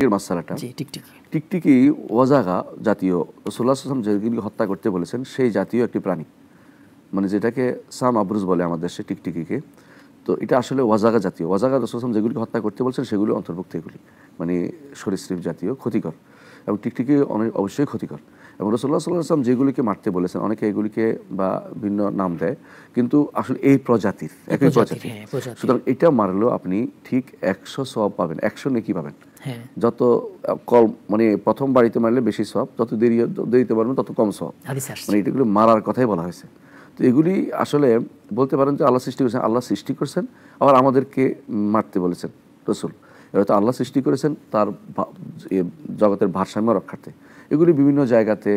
এর মাসালাটা জি টিকটিকি টিকটিকি ওয়াজাগা জাতীয় রাসূলুল্লাহ সাল্লাল্লাহু আলাইহি ওয়াসাল্লাম যেগুলি হত্যা করতে বলেছেন সেই জাতীয় একটি প্রাণী, মানে যেটাকে সাম আবরুজ বলে আমাদের দেশে টিকটিকিকে। তো এটা আসলে ওয়াজাগা জাতীয়। ওয়াজাগা রাসূলুল্লাহ সাল্লাল্লাহু আলাইহি ওয়াসাল্লাম যেগুলি হত্যা করতে বলছেন সেগুলো অন্তর্ভুক্ত, এগুলি মানে সরীসৃপ জাতীয়, ক্ষতিকর, এবং টিকটিকি অনেক অবশ্যই ক্ষতিকর। এবং রাসূলুল্লাহ সাল্লাল্লাহু আলাইহি ওয়াসাল্লাম যেগুলিকে মারতে বলেছেন, অনেকে এগুলিকে বা ভিন্ন নাম দেয়, কিন্তু আসলে এই প্রজাতির, একই প্রজাতির। হ্যাঁ প্রজাতির সুতরাং এটা মারলেও আপনি ঠিক ১০০ সওয়াব পাবেন, ১০০ নেকি পাবেন। হ্যাঁ যত মানে প্রথম বাড়িতে মারলে বেশি সওয়াব, যত দেরিতে মারবেন তত কম সওয়াব। হাদিসে আসছে। মানে এগুলো মারার কথাই বলা হয়েছে। তো এগুলি আসলে বলতে পারেন যে আল্লাহ সৃষ্টি করেছেন, আল্লাহ সৃষ্টি করেছেন আবার আমাদেরকে মারতে বলেছেন রসুল। এবার তো আল্লাহ সৃষ্টি করেছেন তার জগতের ভারসাম্য রক্ষার্থে। এগুলি বিভিন্ন জায়গাতে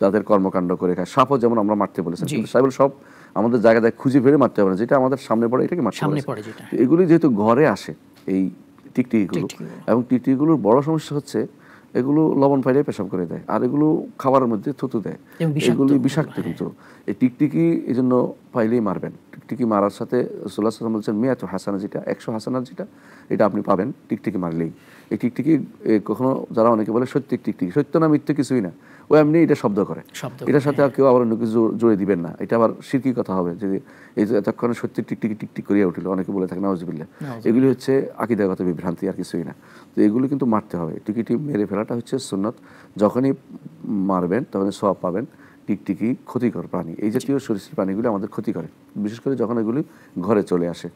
তাদের কর্মকাণ্ড করে খায়। সাপও যেমন আমরা মারতে বলেছেন, কিন্তু সাইবুল সব আমাদের জায়গায় খুঁজে ফিরে মারতে হবে না, যেটা আমাদের সামনে পড়ে এটাকে মারতে সামনে বলেছেন। পড়ে যেটা তো এগুলি যেহেতু ঘরে আসে এই টিকটিকিগুলো, এবং টিকটিকিগুলোর বড় সমস্যা হচ্ছে এগুলো লবণ পাইলে পেশাব করে দেয়, আর এগুলো খাবারের মধ্যে থুতু দেয়, এগুলি বিষাক্ত। কিন্তু এই টিকটিকি এই জন্য পাইলেই মারবেন। টিকটিকি মারার সাথে রাসূলুল্লাহ সাল্লাল্লাহু আলাইহি ওয়াসাল্লাম বলছেন মিয়াতু হাসানা, যেটা ১০০ হাসানা, যেটা এটা আপনি পাবেন টিকটিকি মারলেই। এই টিকটিকি কখনো যারা অনেকে বলে সত্যি টিকটিকি, সত্য না মিথ্যে কিছুই না, ও এমনি এটা শব্দ করে, এটার সাথে আর কেউ আবার অন্য কিছু জুড়ে দিবেন না, এটা আবার শিরকি কথা হবে। যদি এই যে এতক্ষণে সত্যি টিকটিকি টিকটিক করিয়া উঠিল, অনেকে বলে থাকে নাউজুবিল্লাহ, এগুলি হচ্ছে আকীদাগত বিভ্রান্তি, আর কিছুই না। তো এগুলো কিন্তু মারতে হবে, টিকিটি মেরে ফেলাটা হচ্ছে সুন্নত। যখনই মারবেন তখনই সওয়াব পাবেন। টিকটিকি ক্ষতিকর প্রাণী, এই জাতীয় সরীসৃপ প্রাণীগুলি আমাদের ক্ষতি করে, বিশেষ করে যখন এগুলি ঘরে চলে আসে।